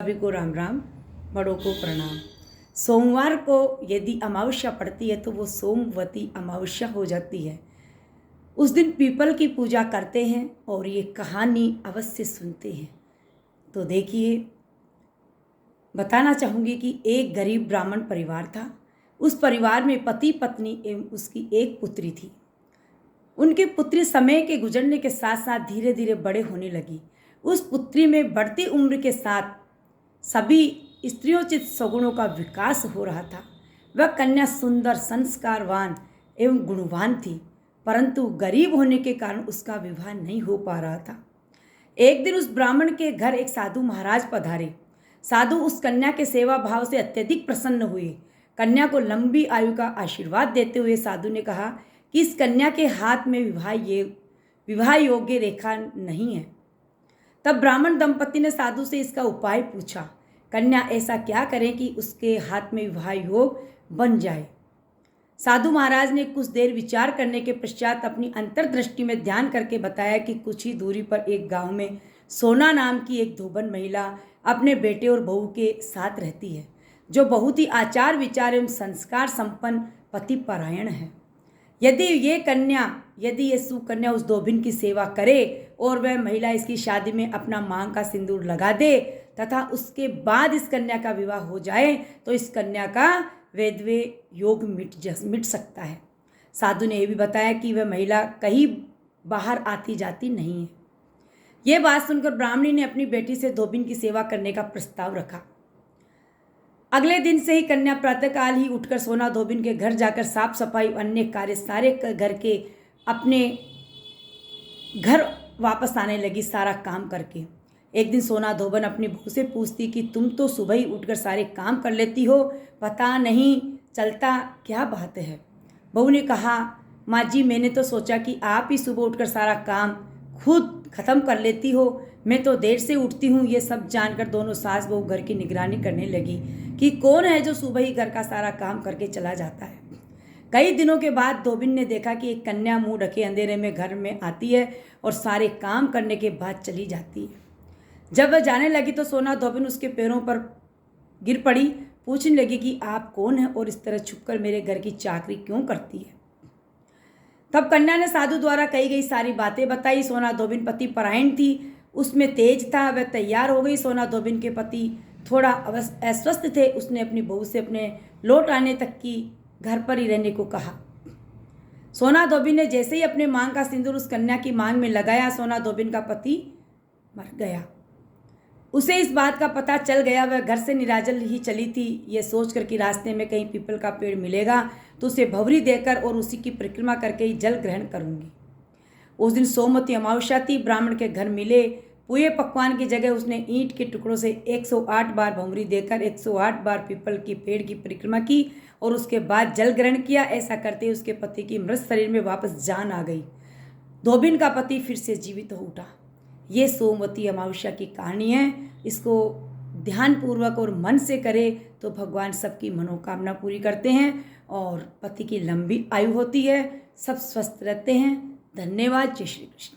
सभी को राम राम, बड़ों को प्रणाम। सोमवार को यदि अमावस्या पड़ती है तो वो सोमवती अमावस्या हो जाती है। उस दिन पीपल की पूजा करते हैं और ये कहानी अवश्य सुनते हैं। तो देखिए, बताना चाहूँगी कि एक गरीब ब्राह्मण परिवार था। उस परिवार में पति पत्नी एवं उसकी एक पुत्री थी। उनकी पुत्री समय के गुजरने के साथ साथ धीरे धीरे बड़े होने लगी। उस पुत्री में बढ़ती उम्र के साथ सभी स्त्रियोचित सगुणों का विकास हो रहा था। वह कन्या सुंदर, संस्कारवान एवं गुणवान थी, परंतु गरीब होने के कारण उसका विवाह नहीं हो पा रहा था। एक दिन उस ब्राह्मण के घर एक साधु महाराज पधारे। साधु उस कन्या के सेवा भाव से अत्यधिक प्रसन्न हुए। कन्या को लंबी आयु का आशीर्वाद देते हुए साधु ने कहा कि इस कन्या के हाथ में विवाह योग्य रेखा नहीं है। तब ब्राह्मण दंपति ने साधु से इसका उपाय पूछा। कन्या ऐसा क्या करें कि उसके हाथ में विवाह योग बन जाए। साधु महाराज ने कुछ देर विचार करने के पश्चात अपनी अंतर्दृष्टि में ध्यान करके बताया कि कुछ ही दूरी पर एक गांव में सोना नाम की एक धोबन महिला अपने बेटे और बहू के साथ रहती है, जो बहुत ही आचार विचार एवं संस्कार संपन्न पति परायण है। यदि ये सुकन्या उस धोबिन की सेवा करे और वह महिला इसकी शादी में अपना मांग का सिंदूर लगा दे तथा उसके बाद इस कन्या का विवाह हो जाए तो इस कन्या का वैधव्य योग मिट सकता है। साधु ने यह भी बताया कि वह महिला कहीं बाहर आती जाती नहीं है। यह बात सुनकर ब्राह्मणी ने अपनी बेटी से धोबिन की सेवा करने का प्रस्ताव रखा। अगले दिन से ही कन्या प्रातःकाल ही उठकर सोना धोबिन के घर जाकर साफ सफाई अन्य कार्य सारे घर के अपने घर वापस आने लगी, सारा काम करके। एक दिन सोना धोबन अपनी बहू से पूछती कि तुम तो सुबह ही उठकर सारे काम कर लेती हो, पता नहीं चलता क्या बात है। बहू ने कहा, माँ जी, मैंने तो सोचा कि आप ही सुबह उठकर सारा काम खुद खत्म कर लेती हो, मैं तो देर से उठती हूँ। ये सब जानकर दोनों सास बहू घर की निगरानी करने लगी कि कौन है जो सुबह ही घर का सारा काम करके चला जाता है। कई दिनों के बाद धोबिन ने देखा कि एक कन्या मुंह ढके अंधेरे में घर में आती है और सारे काम करने के बाद चली जाती है। जब वह जाने लगी तो सोना धोबिन उसके पैरों पर गिर पड़ी, पूछने लगी कि आप कौन हैं और इस तरह छुपकर मेरे घर की चाकरी क्यों करती है। तब कन्या ने साधु द्वारा कही गई सारी बातें बताई। सोना धोबिन पति परायण थी, उसमें तेज था। वह तैयार हो गई। सोना धोबिन के पति थोड़ा अस्वस्थ थे। उसने अपनी बहू से अपने लौट आने तक की घर पर ही रहने को कहा। सोना धोबिन ने जैसे ही अपने मांग का सिंदूर उस कन्या की मांग में लगाया, सोना धोबिन का पति मर गया। उसे इस बात का पता चल गया। वह घर से निराजल ही चली थी, यह सोचकर कि रास्ते में कहीं पीपल का पेड़ मिलेगा तो उसे भंवरी देकर और उसी की परिक्रमा करके ही जल ग्रहण करूंगी। उस दिन सोमवती अमावस्या थी। ब्राह्मण के घर मिले पूरे पकवान की जगह उसने ईंट के टुकड़ों से 108 बार भंवरी देकर 108 बार पीपल की पेड़ की परिक्रमा की और उसके बाद जल ग्रहण किया। ऐसा करते उसके पति की मृत शरीर में वापस जान आ गई। धोबिन का पति फिर से जीवित हो उठा। ये सोमवती अमावस्या की कहानी है। इसको ध्यानपूर्वक और मन से करे तो भगवान सबकी मनोकामना पूरी करते हैं और पति की लंबी आयु होती है। सब स्वस्थ रहते हैं। धन्यवाद। जय श्री कृष्ण।